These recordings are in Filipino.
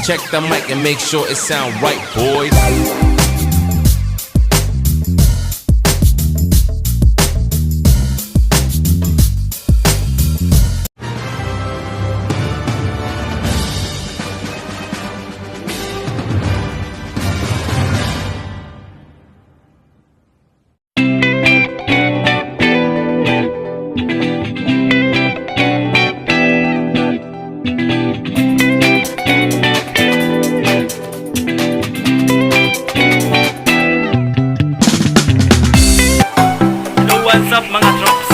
Check the mic and make sure it sound right, boys. What's up mga troops?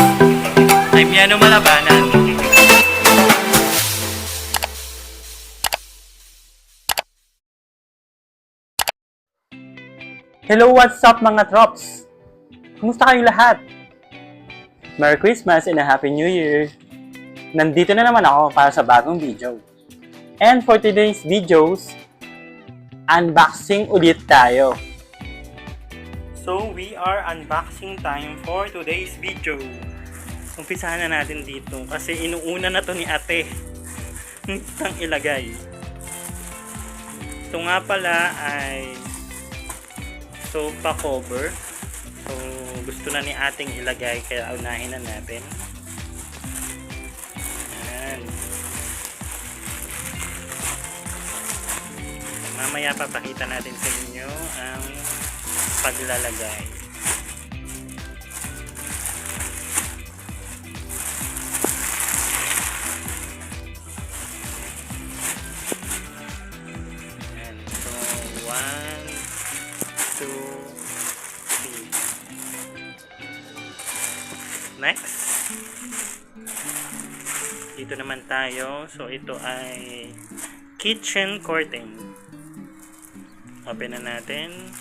I'm Yano Malabanan. Hello, what's up mga troops? Kumusta kayong lahat? Merry Christmas and a Happy New Year! Nandito na naman ako para sa bagong video. And for today's videos, unboxing ulit tayo. So we are unboxing time for today's video. Umpisahan na natin dito kasi inuuna na to ni ate nang ilagay. Ito nga pala ay sofa cover. So gusto na ni ating ilagay kaya unahin na natin. Ayan. Mamaya papakita natin sa inyo ang paglalagay. And so 1, 2, 3. Next. Dito naman tayo. So ito ay kitchen curtain. Open na natin.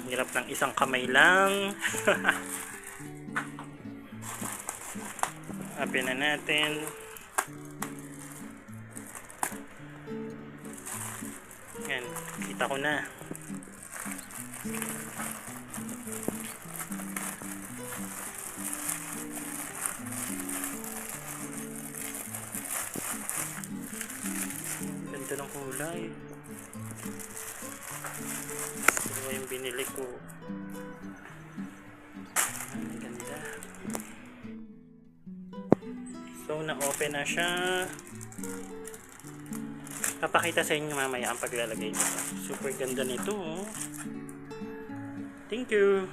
Hirap ng isang kamay lang. Open na natin. Yan, kita ko na. Ganda ng kulay. Ito yung binili ko. Ang ganda. So na-open na siya. Papakita sa inyo mamaya ang paglalagay nito. Super ganda nito. Thank you.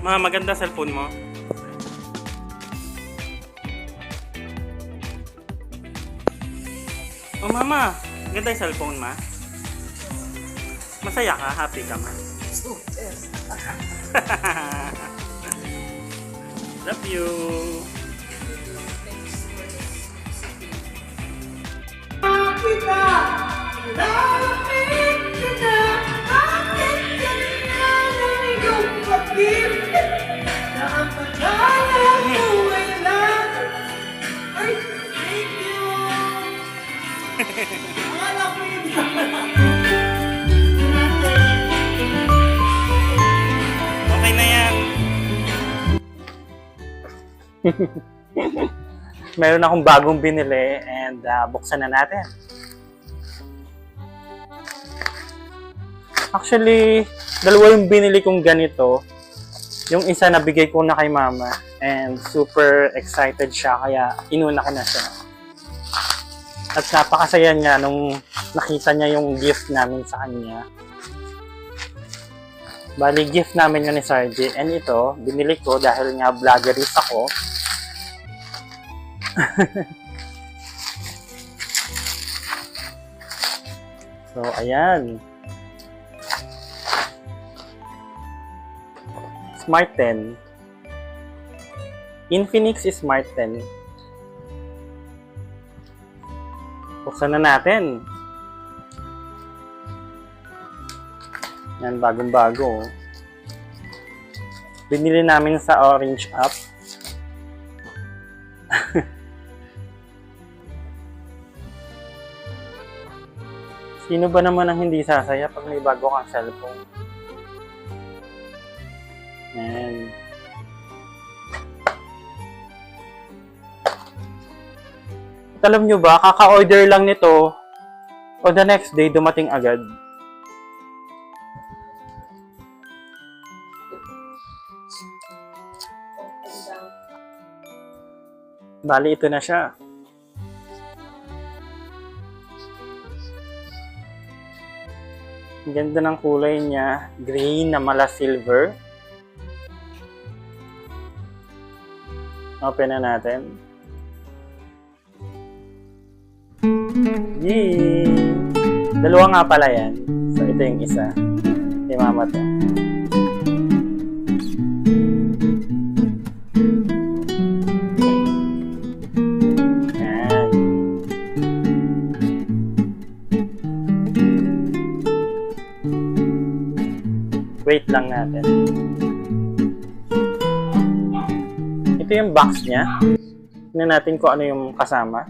Maganda cellphone mo. Oh, mama. Ganda yung cellphone, ma. Masaya ka? Happy ka, ma? Love you. Okay na yan. Meron akong bagong binili and buksan na natin. Actually, dalawa yung binili kong ganito. Yung isa nabigay ko na kay mama and super excited siya kaya inuna ko na siya. At napakasaya niya nung nakita niya yung gift namin sa kanya. Bali, gift namin yun ni Sarge. And ito, binili ko dahil nga vloggerist ako. So, ayan. Smart 10. Infinix Smart 10. Buksan na natin. Yan, bagong-bago. Binili namin sa Orange App. Sino ba naman ang hindi sasaya pag may bago kang cellphone? Yan. At alam nyo ba, kaka-order lang nito o the next day dumating agad. Bali, ito na siya. Ang ganda ng kulay niya. Green na mala silver. Open na natin. Yay! Dalawa nga pala yan. So, ito yung isa. Kay mama to. Yan. Wait lang natin. Ito yung box niya. Tignan natin kung ano yung kasama.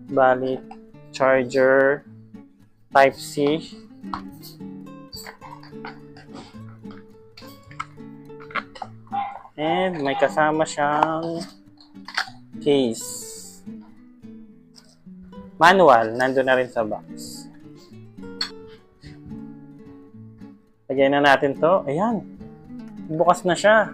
Bali, charger, Type-C. And may kasama siyang case. Manual, nandun na rin sa box. Lagyan na natin to. Ayan. Bukas na siya.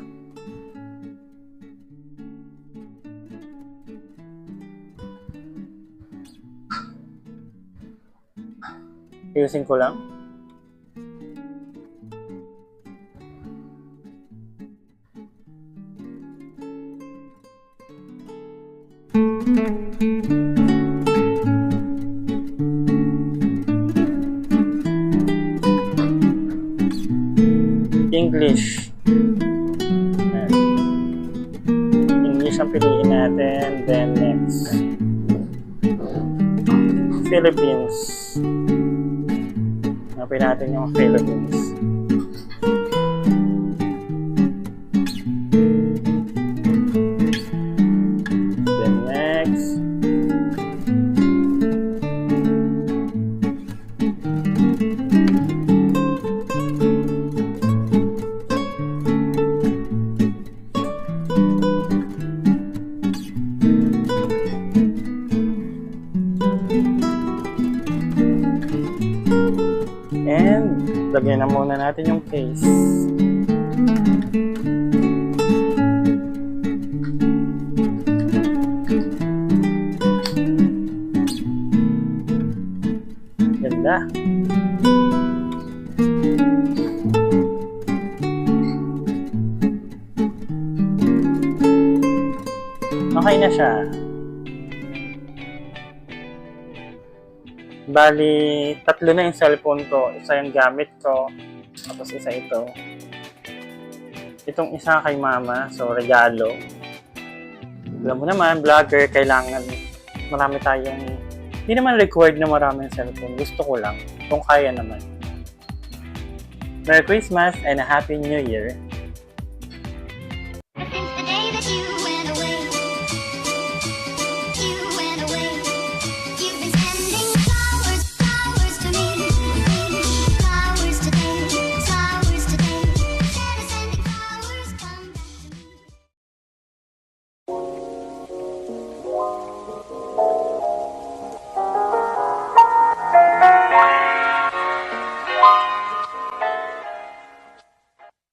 Ayusin ko lang. English. Ayan. English ang piliin natin. Then next. Philippines. Hanapin natin yung Philippines. Then next. And lagyan na muna natin yung case. Ganda. na siya. Bali, 3 na yung cellphone ko. Isa yung gamit ko. Tapos isa ito. Itong isa kay mama. So, regalo. Alam mo naman, vlogger, kailangan marami tayong... Hindi naman required na maraming cellphone. Gusto ko lang. Kung kaya naman. Merry Christmas and a Happy New Year.